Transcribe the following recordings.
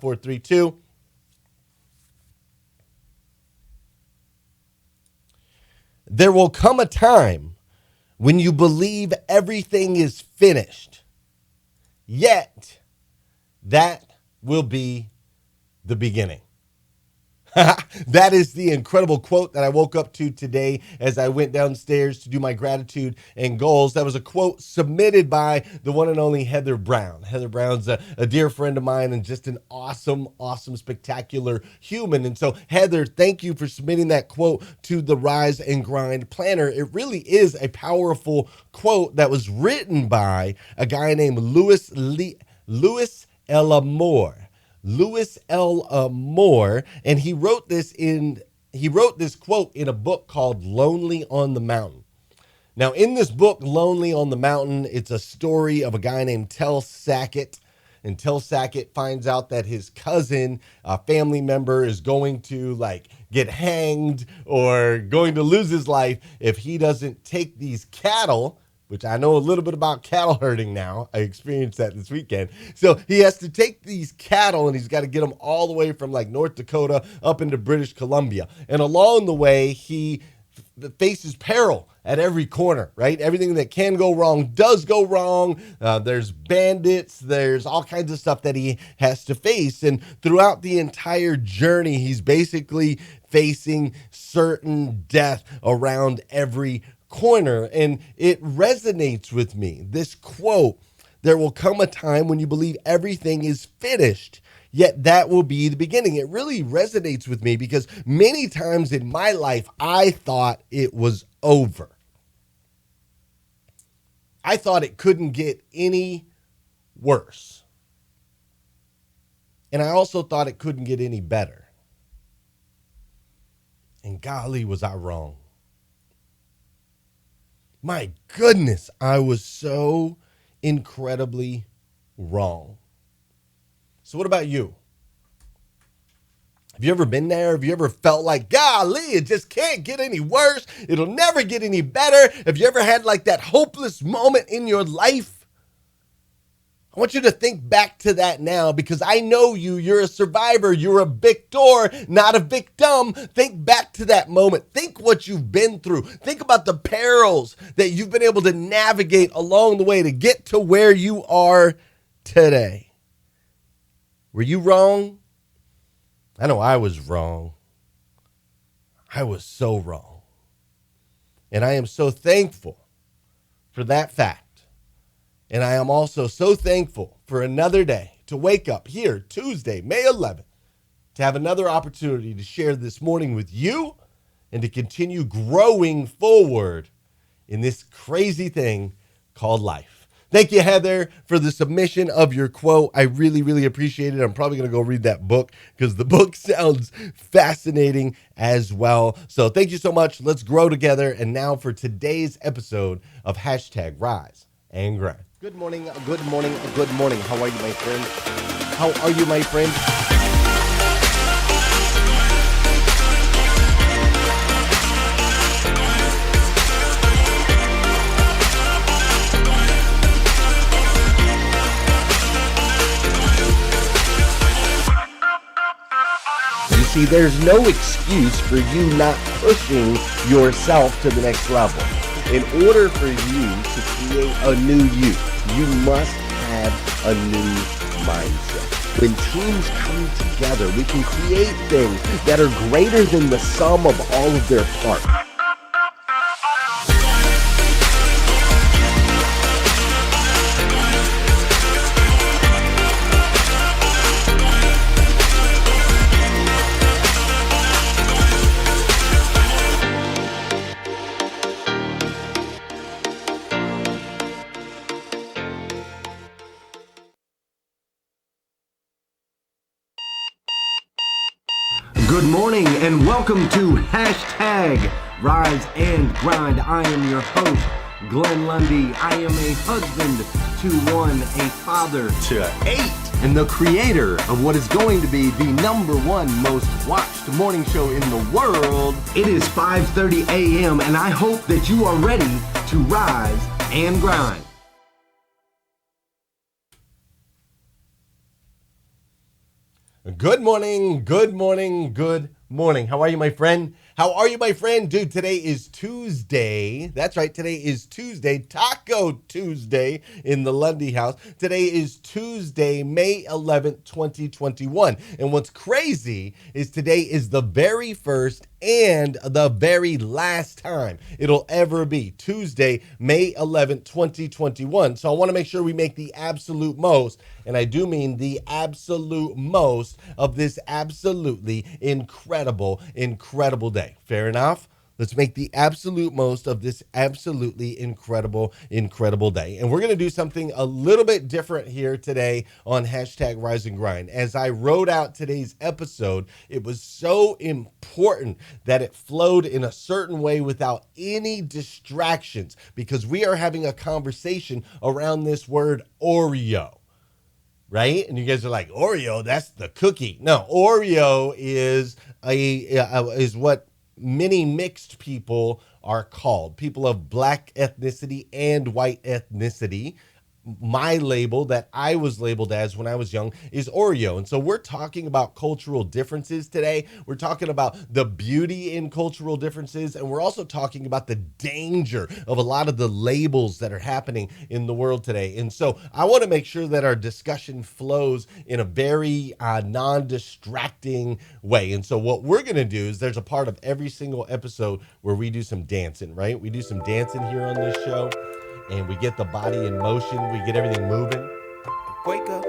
432. There will come a time when you believe everything is finished, yet that will be the beginning. That is the incredible quote that I woke up to today as I went downstairs to do my gratitude and goals. That was a quote submitted by the one and only Heather Brown. Heather Brown's a dear friend of mine and just an awesome, spectacular human. And so, Heather, thank you for submitting that quote to the Rise and Grind Planner. It really is a powerful quote that was written by a guy named Louis L. Moore. Louis L. Moore, and he wrote this quote in a book called Lonely on the Mountain. Now, in this book, Lonely on the Mountain, it's a story of a guy named Tel Sackett. And Tel Sackett finds out that his cousin, a family member, is going to get hanged or going to lose his life if he doesn't take these cattle, which I know a little bit about cattle herding now. I experienced that this weekend. So he has to take these cattle and he's got to get them all the way from North Dakota up into British Columbia. And along the way, he faces peril at every corner, right? Everything that can go wrong does go wrong. There's bandits. There's all kinds of stuff that he has to face. And throughout the entire journey, he's basically facing certain death around every corner. And it resonates with me. This quote, there will come a time when you believe everything is finished, yet that will be the beginning. It really resonates with me because many times in my life, I thought it was over. I thought it couldn't get any worse. And I also thought it couldn't get any better. And golly, was I wrong. My goodness, I was so incredibly wrong. So what about you? Have you ever been there? Have you ever felt like, golly, it just can't get any worse? It'll never get any better. Have you ever had that hopeless moment in your life? I want you to think back to that now because I know you're a survivor. You're a victor, not a victim. Think back to that moment. Think what you've been through. Think about the perils that you've been able to navigate along the way to get to where you are today. Were you wrong? I know I was wrong. I was so wrong. And I am so thankful for that fact. And I am also so thankful for another day to wake up here, Tuesday, May 11th, to have another opportunity to share this morning with you and to continue growing forward in this crazy thing called life. Thank you, Heather, for the submission of your quote. I really, really appreciate it. I'm probably going to go read that book because the book sounds fascinating as well. So thank you so much. Let's grow together. And now for today's episode of #Rise and Grind. Good morning, good morning, good morning. How are you, my friend? How are you, my friend? You see, there's no excuse for you not pushing yourself to the next level. In order for you to create a new you must have a new mindset. When teams come together, we can create things that are greater than the sum of all of their parts. Good morning and welcome to #Rise and Grind. I am your host, Glenn Lundy. I am a husband to 1, a father to 8, and the creator of what is going to be the #1 most watched morning show in the world. It is 5:30 a.m. and I hope that you are ready to rise and grind. Good morning, good morning, good morning. How are you, my friend? How are you, my friend? Dude, today is Tuesday. That's right, today is Tuesday, Taco Tuesday in the Lundy house. Today is Tuesday, May 11th, 2021. And what's crazy is today is the very first and the very last time it'll ever be Tuesday, May 11th, 2021. So I want to make sure we make the absolute most, and I do mean the absolute most of this absolutely incredible day. Fair enough? Let's make the absolute most of this absolutely incredible day. And we're going to do something a little bit different here today on hashtag Rise and Grind. As I wrote out today's episode, it was so important that it flowed in a certain way without any distractions, because we are having a conversation around this word Oreo. Right? And you guys are like, Oreo, that's the cookie. No, Oreo is is what many mixed people are called. People of black ethnicity and white ethnicity. My label that I was labeled as when I was young is Oreo. And so we're talking about cultural differences today. We're talking about the beauty in cultural differences. And we're also talking about the danger of a lot of the labels that are happening in the world today. And so I want to make sure that our discussion flows in a very non-distracting way. And so what we're going to do is there's a part of every single episode where we do some dancing, right? We do some dancing here on this show. And we get the body in motion. We get everything moving. Wake up.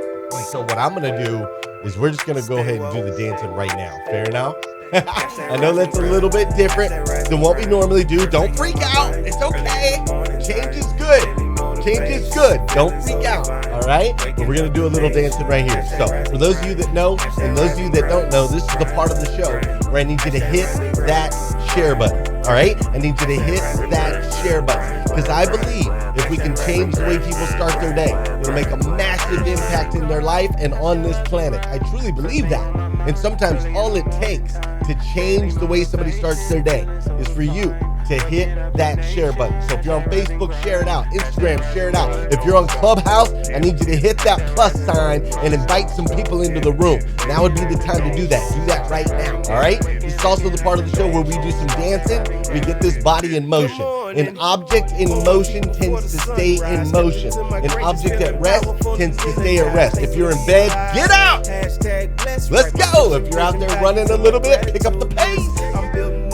So what I'm going to do is we're just going to go ahead and do the dancing right now. Fair enough? I know that's a little bit different than what we normally do. Don't freak out. It's okay. Change is good. Change is good. Don't freak out. All right? But we're going to do a little dancing right here. So for those of you that know and those of you that don't know, this is the part of the show where I need you to hit that share button. All right? I need you to hit that share button. Because I believe if we can change the way people start their day, it'll make a massive impact in their life and on this planet. I truly believe that. And sometimes all it takes to change the way somebody starts their day is for you to hit that share button. So if you're on Facebook, share it out. Instagram, share it out. If you're on Clubhouse, I need you to hit that plus sign and invite some people into the room. Now would be the time to do that. Do that right now. All right? This is also the part of the show where we do some dancing. We get this body in motion. An object in motion tends to stay in motion. An object at rest tends to stay at rest. If you're in bed, get out. Let's go. If you're out there running a little bit, pick up the pace.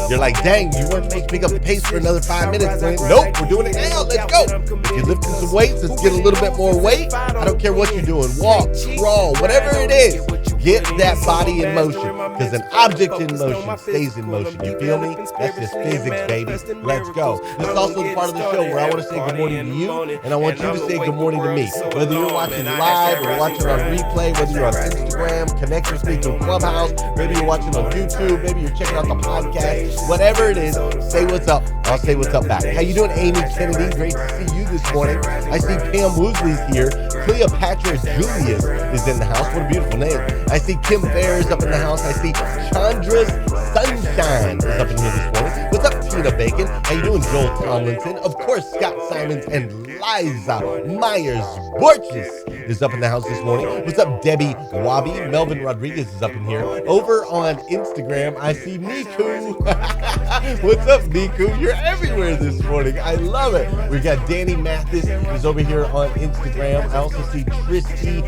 You're like, dang, you weren't supposed to pick up the pace for another 5 minutes. Nope, we're doing it now. Let's go. If you're lifting some weights, let's get a little bit more weight. I don't care what you're doing. Walk, crawl, whatever it is. Get that body in motion, because an object in motion stays in motion. You feel me? That's just physics, baby. Let's go. This is also the part of the show where I want to say good morning to you, and I want you to say good morning to me. Whether you're watching live or watching on replay, whether you're on Instagram, connect with me through Clubhouse, maybe you're watching on YouTube, maybe you're checking out the podcast, whatever it is, say what's up. I'll say what's up back. How you doing, Amy Kennedy? Great to see you this morning. I see Pam Woosley's here. Cleopatra Julius is in the house. What a beautiful name. I see Kim Fair is up in the house. I see Chandra's Sunshine is up in here this morning. What's up, Tina Bacon? How you doing, Joel Tomlinson? Of course, Scott Simons and Liza Myers-Borges is up in the house this morning. What's up, Debbie Wabi? Melvin Rodriguez is up in here. Over on Instagram, I see Niku. What's up, Niku? You're everywhere this morning. I love it. We got Danny Mathis is over here on Instagram. I also see Tristan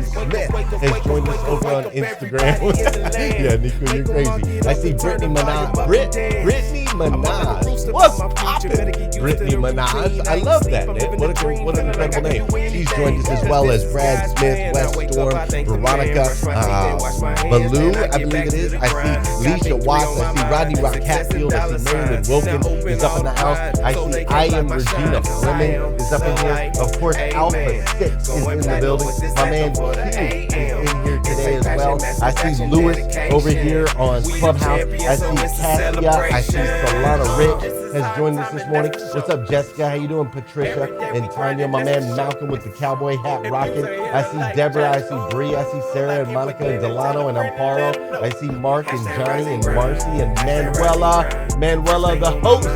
Smith has joined us over on Instagram. Yeah, Nico, you're crazy. I see Brittany Minaj. Brittany Minaj. What's poppin'? Brittany Minaj. I love that, man. What an incredible name. She's joined us as well as Brad Smith, West Storm, Veronica, Baloo, I believe it is. I see Leisha Watts. I see Rodney Rock Hatfield. I see Marilyn Wilkin is up in the house. I see I Am Regina Fleming is up in here. Of course, Alpha 6 is in the building. My man Q is in here today as well. I see Lewis over here on Clubhouse. I see Cassia. I see Solana Rich has joined us this morning. What's up, Jessica? How you doing, Patricia and Tanya? My man Malcolm with the cowboy hat rocking. I see Deborah. I see Bree. I see Sarah and Monica and Delano and Amparo. I see Mark and Johnny and Marcy and Manuela. Manuela, the host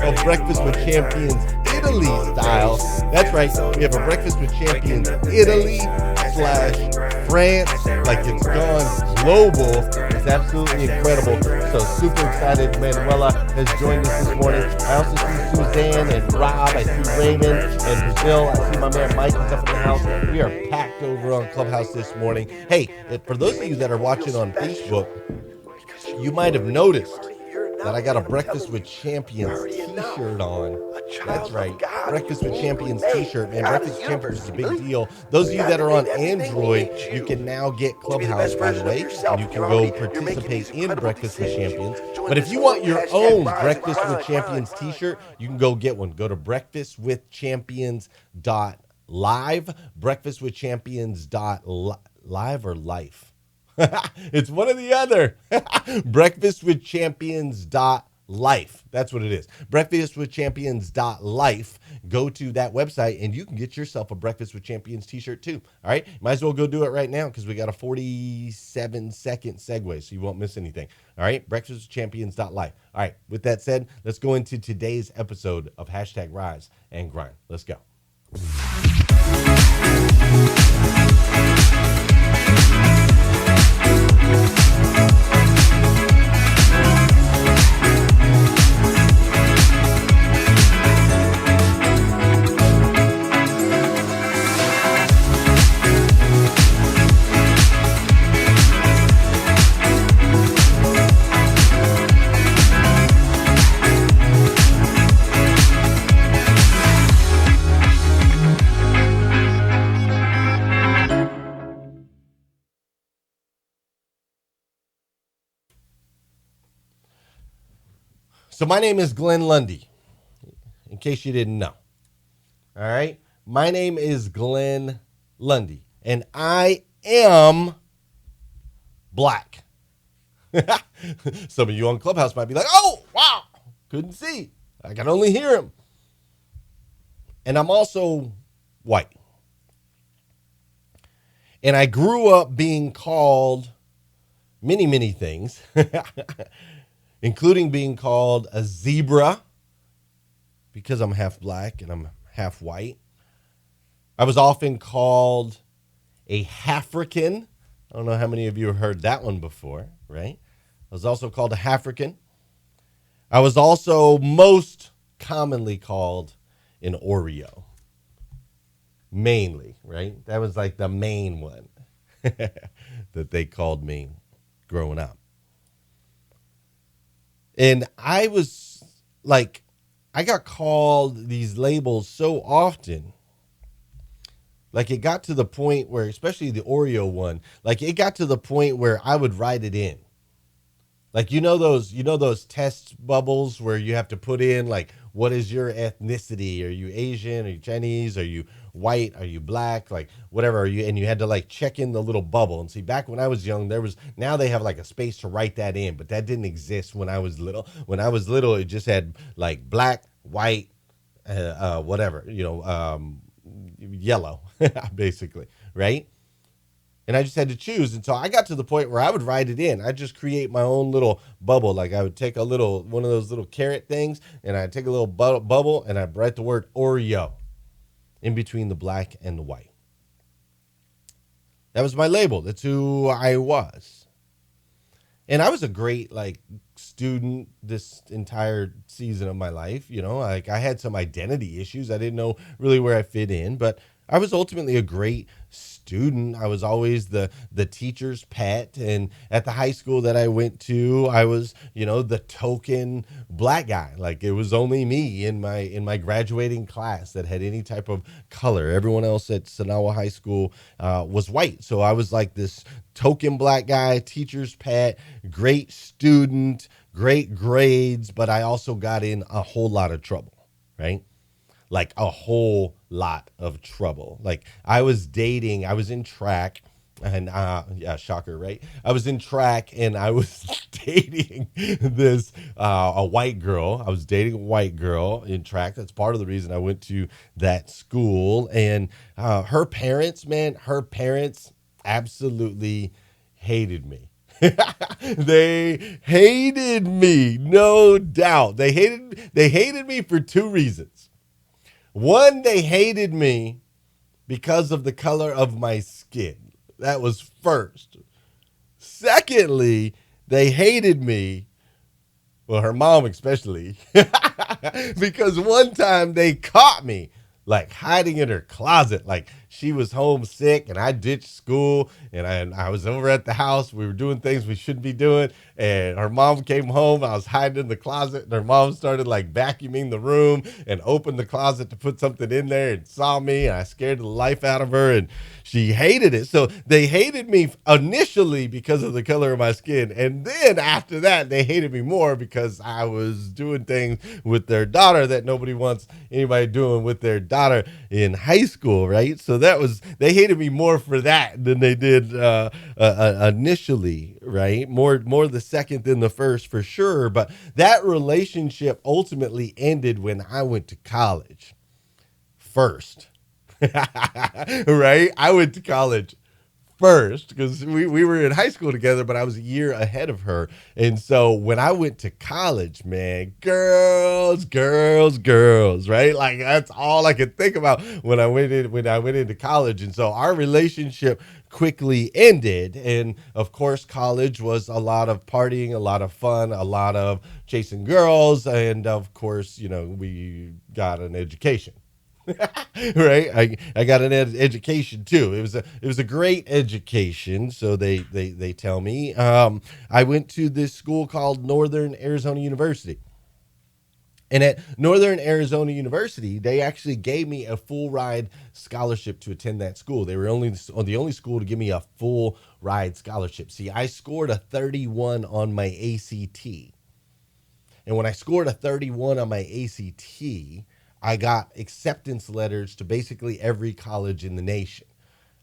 of Breakfast with Champions Italy style. That's right. We have a Breakfast with Champions Italy / France, like it's gone global. It's absolutely incredible. So super excited. Manuela has joined us this morning. I also see Suzanne and Rob. I see Raymond and Brazil. I see my man Mike is up in the house. We are packed over on Clubhouse this morning. Hey, for those of you that are watching on Facebook, you might have noticed that I got a Breakfast with Champions t-shirt on. That's right. Breakfast with Champions t-shirt. Man, Breakfast with Champions is a big deal. Those of you that are on Android, you can now get Clubhouse, by the way, and you can go participate in Breakfast with Champions. But if you want your own Breakfast with Champions t-shirt, you can go get one. Go to breakfastwithchampions.live, breakfastwithchampions.live or life. It's one or the other. breakfastwithchampions.life. That's what it is. breakfastwithchampions.life. Go to that website and you can get yourself a Breakfast with Champions t-shirt too. All right. Might as well go do it right now because we got a 47-second segue so you won't miss anything. All right. breakfastwithchampions.life. All right. With that said, let's go into today's episode of #Rise and Grind. Let's go. So my name is Glenn Lundy, in case you didn't know. All right? My name is Glenn Lundy, and I am black. Some of you on Clubhouse might be like, oh, wow, couldn't see. I can only hear him. And I'm also white. And I grew up being called many, many things. Including being called a zebra because I'm half black and I'm half white. I was often called a Hafrican. I don't know how many of you have heard that one before, right? I was also called a Hafrican. I was also most commonly called an Oreo. Mainly, right? That was like the main one that they called me growing up. And I was like, I got called these labels so often. Like it got to the point where, especially the Oreo one, like it got to the point where I would write it in. Like, those test bubbles where you have to put in like, what is your ethnicity? Are you Asian? Are you Chinese? Are you white? Are you black? Like whatever are you? And you had to like check in the little bubble. And see, back when I was young, now they have like a space to write that in, but that didn't exist when I was little. When I was little, it just had like black, white, whatever, yellow, basically, right? And I just had to choose. And so I got to the point where I would write it in. I'd just create my own little bubble. Like I would take one of those little carrot things, and I'd take a little bubble, and I'd write the word Oreo in between the black and the white. That was my label. That's who I was. And I was a great student this entire season of my life. Like I had some identity issues. I didn't know really where I fit in, but I was ultimately a great student. I was always the teacher's pet. And at the high school that I went to, I was, the token black guy. Like it was only me in my graduating class that had any type of color. Everyone else at Sanawa High School was white. So I was like this token black guy, teacher's pet, great student, great grades, but I also got in a whole lot of trouble, right? Like a whole lot of trouble. Like I was in track and yeah, shocker, right? I was in track and I was dating this, a white girl. I was dating a white girl in track. That's part of the reason I went to that school. And her parents absolutely hated me. They hated me, no doubt. They hated me for two reasons. One, they hated me because of the color of my skin. That was first. Secondly, they hated me. Well, her mom especially, because one time they caught me like hiding in her closet. Like she was homesick and I ditched school and I was over at the house. We were doing things we shouldn't be doing. And her mom came home. I was hiding in the closet and her mom started like vacuuming the room and opened the closet to put something in there and saw me. And I scared the life out of her and she hated it. So they hated me initially because of the color of my skin. And then after that, they hated me more because I was doing things with their daughter that nobody wants anybody doing with their daughter in high school, right? So they hated me more for that than they did initially, right? More the second than the first for sure. But that relationship ultimately ended when I went to college first. Right? I went to college first because we were in high school together, but I was a year ahead of her. And so when I went to college, man, girls, girls, girls, right? Like that's all I could think about when I went into college. And so our relationship quickly ended. And of course, college was a lot of partying, a lot of fun, a lot of chasing girls. And of course, we got an education. Right, I got an education too. It was a great education, so they tell me. I went to this school called Northern Arizona University, and at Northern Arizona University they actually gave me a full ride scholarship to attend that school. They were the only school to give me a full ride scholarship. See, I scored a 31 on my ACT, and when I scored a 31 on my ACT, I got acceptance letters to basically every college in the nation.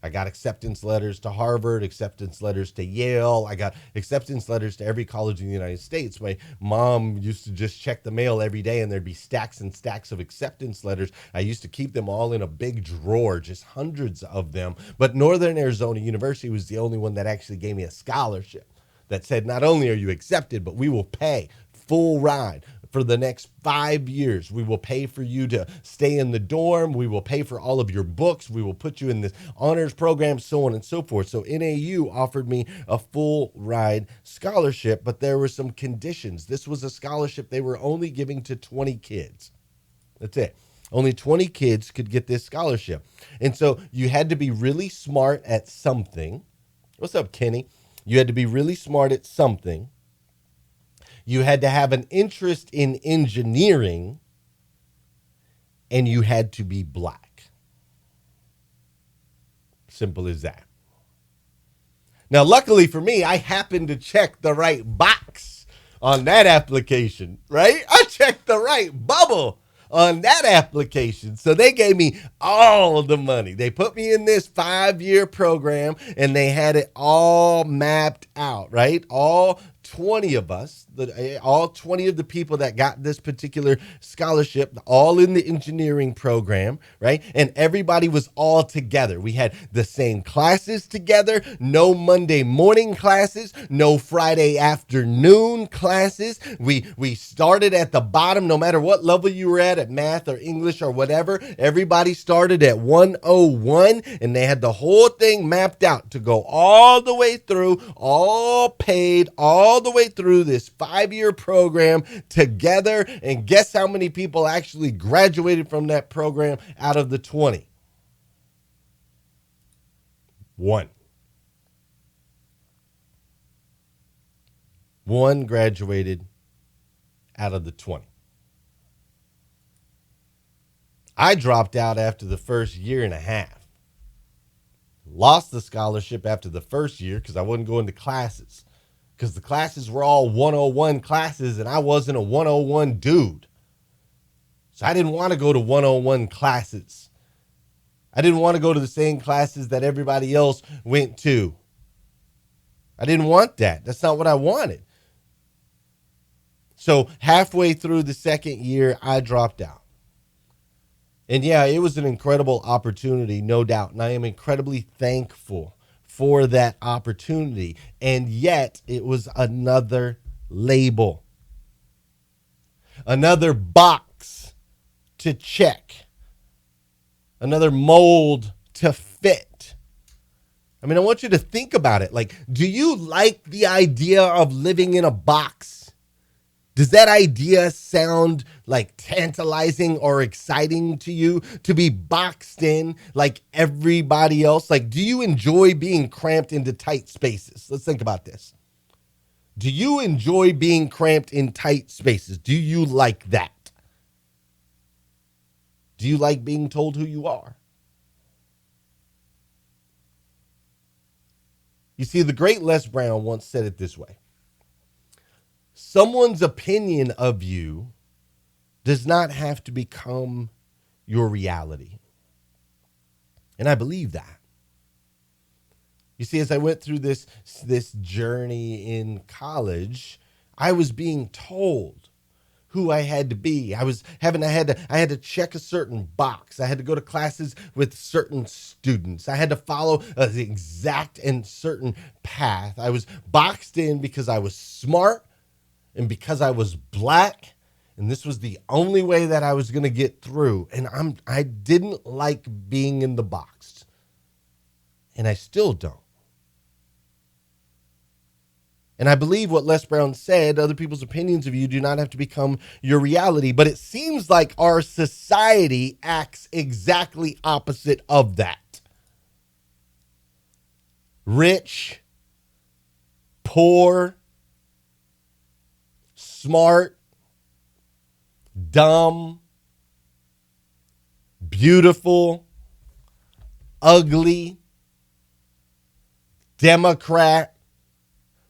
I got acceptance letters to Harvard, acceptance letters to Yale. I got acceptance letters to every college in the United States. My mom used to just check the mail every day and there'd be stacks and stacks of acceptance letters. I used to keep them all in a big drawer, just hundreds of them. But Northern Arizona University was the only one that actually gave me a scholarship that said, not only are you accepted, but we will pay full ride for the next 5 years. We will pay for you to stay in the dorm. We will pay for all of your books. We will put you in this honors program, so on and so forth. So NAU offered me a full ride scholarship, but there were some conditions. This was a scholarship they were only giving to 20 kids. That's it. Only 20 kids could get this scholarship. And so you had to be really smart at something. What's up, Kenny? You had to be really smart at something. You had to have an interest in engineering, and you had to be black. Simple as that. Now, luckily for me, I happened to check the right box on that application, right? I checked the right bubble on that application. So they gave me all the money. They put me in this 5-year program and they had it all mapped out, right? All 20 of us, all 20 of the people that got this particular scholarship, all in the engineering program, right? And everybody was all together. We had the same classes together, no Monday morning classes, no Friday afternoon classes. We started at the bottom, no matter what level you were at math or English or whatever. Everybody started at 101, and they had the whole thing mapped out to go all the way through, all paid, all the way through this 5-year program together. And guess how many people actually graduated from that program out of the 20? One. One graduated out of the 20. I dropped out after the first year and a half. Lost the scholarship after the first year because I wasn't going to classes. Because the classes were all 101 classes and I wasn't a 101 dude. So I didn't want to go to 101 classes. I didn't want to go to the same classes that everybody else went to. I didn't want that. That's not what I wanted. So halfway through the second year, I dropped out. And yeah, it was an incredible opportunity, no doubt. And I am incredibly thankful for that opportunity. And yet it was another label, another box to check, another mold to fit. I mean, I want you to think about it. Like, do you like the idea of living in a box? Does that idea sound like tantalizing or exciting to you, to be boxed in like everybody else? Like, do you enjoy being cramped into tight spaces? Let's think about this. Do you enjoy being cramped in tight spaces? Do you like that? Do you like being told who you are? You see, the great Les Brown once said it this way. Someone's opinion of you does not have to become your reality. And I believe that. You see, as I went through this journey in college, I was being told who I had to be. I had to check a certain box. I had to go to classes with certain students. I had to follow an exact and certain path. I was boxed in because I was smart and because I was black, and this was the only way that I was going to get through. And I didn't like being in the box. And I still don't. And I believe what Les Brown said, other people's opinions of you do not have to become your reality. But it seems like our society acts exactly opposite of that. Rich, poor, smart, dumb, beautiful, ugly, Democrat,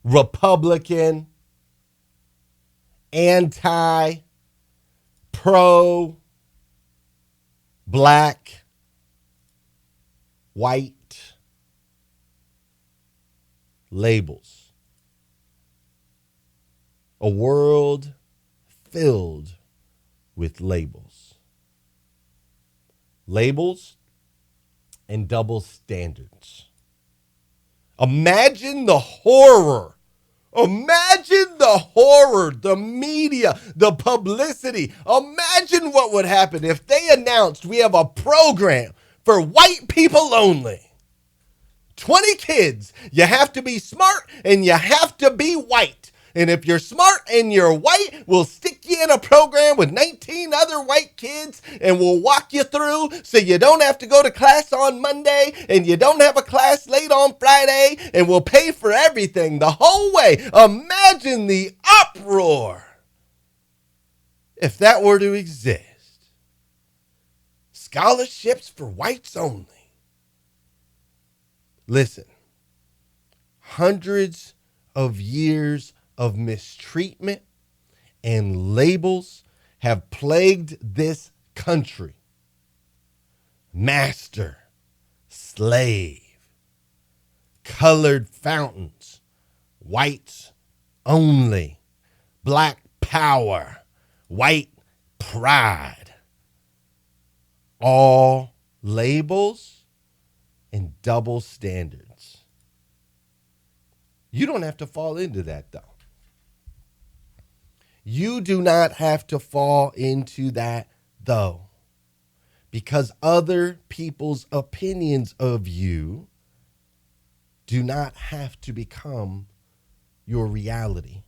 Republican, anti, pro, black, white, labels. A world filled with labels. Labels and double standards. Imagine the horror. Imagine the horror, the media, the publicity. Imagine what would happen if they announced we have a program for white people only. 20 kids. You have to be smart and you have to be white. And if you're smart and you're white, we'll stick you in a program with 19 other white kids and we'll walk you through so you don't have to go to class on Monday and you don't have a class late on Friday, and we'll pay for everything the whole way. Imagine the uproar if that were to exist. Scholarships for whites only. Listen, hundreds of years of mistreatment and labels have plagued this country. Master, slave, colored fountains, whites only, black power, white pride. All labels and double standards. You don't have to fall into that, though. You do not have to fall into that, though, because other people's opinions of you do not have to become your reality.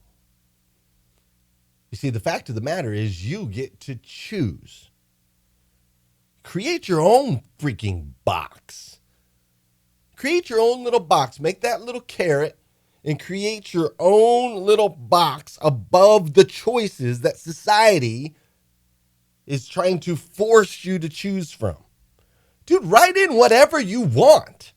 You see, the fact of the matter is you get to choose. Create your own freaking box. Create your own little box. Make that little carrot and create your own little box above the choices that society is trying to force you to choose from. Dude, write in whatever you want.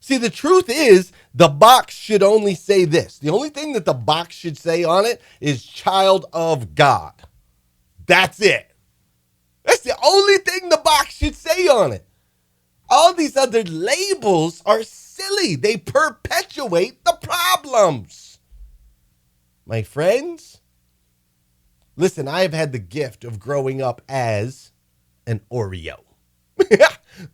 See, the truth is, the box should only say this. The only thing that the box should say on it is child of God. That's it. That's the only thing the box should say on it. All these other labels are silly. They perpetuate the problems. My friends, listen, I have had the gift of growing up as an Oreo.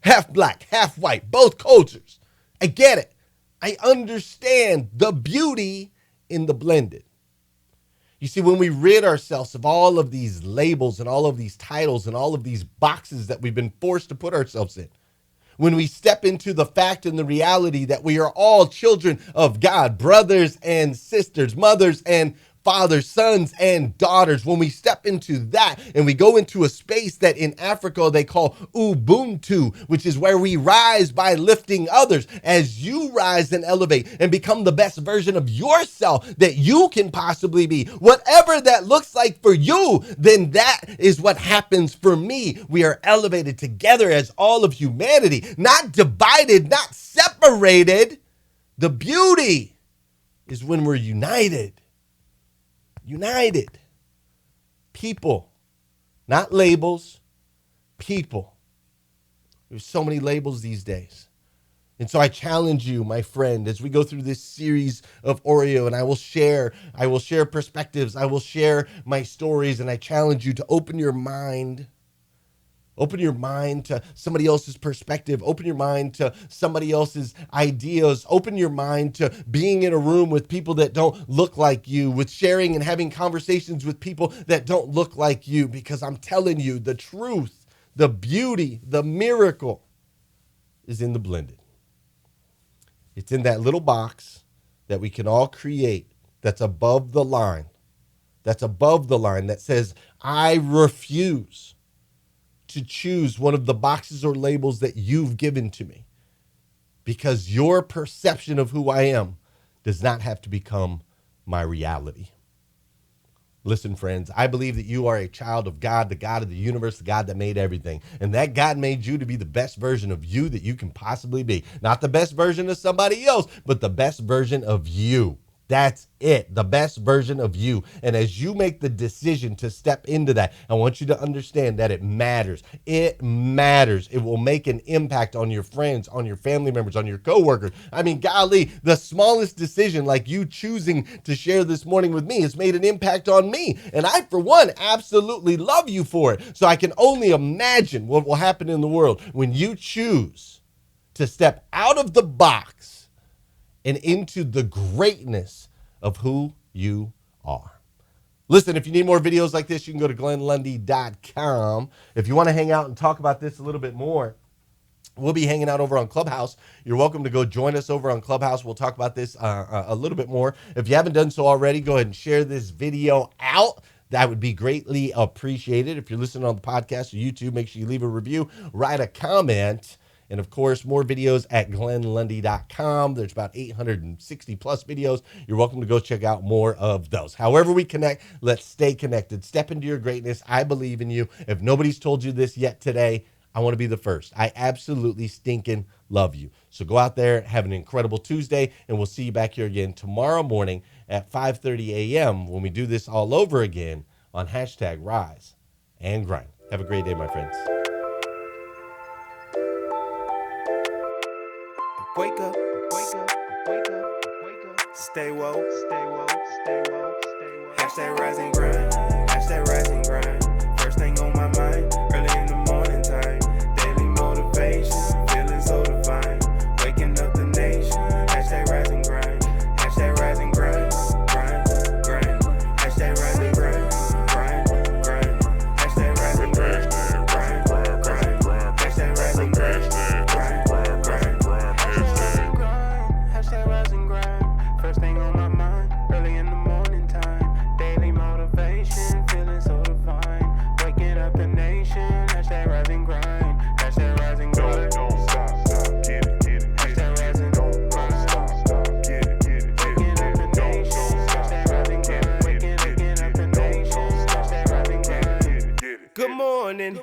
Half black, half white, both cultures. I get it. I understand the beauty in the blended. You see, when we rid ourselves of all of these labels and all of these titles and all of these boxes that we've been forced to put ourselves in, when we step into the fact and the reality that we are all children of God, brothers and sisters, mothers and fathers, sons and daughters, when we step into that and we go into a space that in Africa they call Ubuntu, which is where we rise by lifting others, as you rise and elevate and become the best version of yourself that you can possibly be, whatever that looks like for you, then that is what happens for me. We are elevated together as all of humanity, not divided, not separated. The beauty is when we're united. United. People, not labels, people. There's so many labels these days. And so I challenge you, my friend, as we go through this series of Oreo, and I will share perspectives, I will share my stories, and I challenge you to open your mind. Open your mind to somebody else's perspective. Open your mind to somebody else's ideas. Open your mind to being in a room with people that don't look like you, with sharing and having conversations with people that don't look like you, because I'm telling you, the truth, the beauty, the miracle is in the blended. It's in that little box that we can all create that's above the line. That's above the line that says, I refuse to choose one of the boxes or labels that you've given to me, because your perception of who I am does not have to become my reality. Listen, friends, I believe that you are a child of God, the God of the universe, the God that made everything. And that God made you to be the best version of you that you can possibly be. Not the best version of somebody else, but the best version of you. That's it, the best version of you. And as you make the decision to step into that, I want you to understand that it matters. It matters. It will make an impact on your friends, on your family members, on your coworkers. I mean, golly, the smallest decision, like you choosing to share this morning with me, has made an impact on me. And I, for one, absolutely love you for it. So I can only imagine what will happen in the world when you choose to step out of the box and into the greatness of who you are. Listen, if you need more videos like this, you can go to glennlundy.com. If you want to hang out and talk about this a little bit more, we'll be hanging out over on Clubhouse. You're welcome to go join us over on Clubhouse. We'll talk about this a little bit more. If you haven't done so already, go ahead and share this video out. That would be greatly appreciated. If you're listening on the podcast or YouTube, make sure you leave a review, write a comment. And of course, more videos at glennlundy.com. There's about 860 plus videos. You're welcome to go check out more of those. However we connect, let's stay connected. Step into your greatness. I believe in you. If nobody's told you this yet today, I want to be the first. I absolutely stinking love you. So go out there, have an incredible Tuesday, and we'll see you back here again tomorrow morning at 5:30 a.m. when we do this all over again on hashtag Rise and Grind. Have a great day, my friends. Wake up, wake up, wake up, wake up. Stay woke, stay woke, stay woke, stay woke. Hashtag rise and grind, hashtag rise and grind. First thing on my mind, early in the morning time. Daily motivation, feeling so divine. Waking up the nation, hashtag rise and grind. Hashtag rise and grind, grind, grind. Hashtag rise and grind, grind, grind. Hashtag rise and grind, grind, grind. Hashtag rise and grind. First thing on my mind, early in the morning time. Daily motivation, feeling so divine. Waking up the nation, hashtag rise and grind. Hashtag rise and grind. Don't stop, get it, get it. Hashtag rise and grind. Stop, get it, get it. Waking up the nation, hashtag rise and grind. Waking up the nation, hashtag rise and grind. Good morning.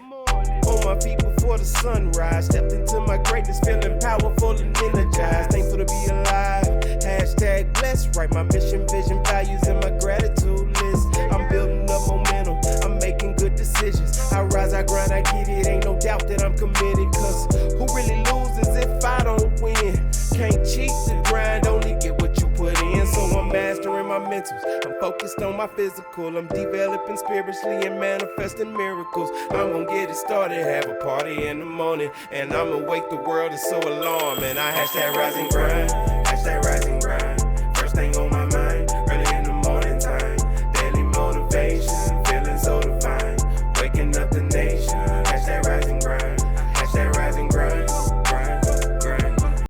On my feet before the sunrise. Stepped into my greatness, feeling powerful and energized. Thankful to be alive. Hashtag blessed. Write my mission, vision, values, and my gratitude list. I'm building up momentum. I'm making good decisions. I rise, I grind, I get it. Ain't no doubt that I'm committed. Cause who really loses if I don't win? Can't cheat the grind, only get what you put in. So I'm mastering my mentals. I'm focused on my physical. I'm developing spiritually and manifesting miracles. I'm gonna get it started, have a party in the morning. And I'ma wake the world, it's so alarming. I hashtag rise and grind.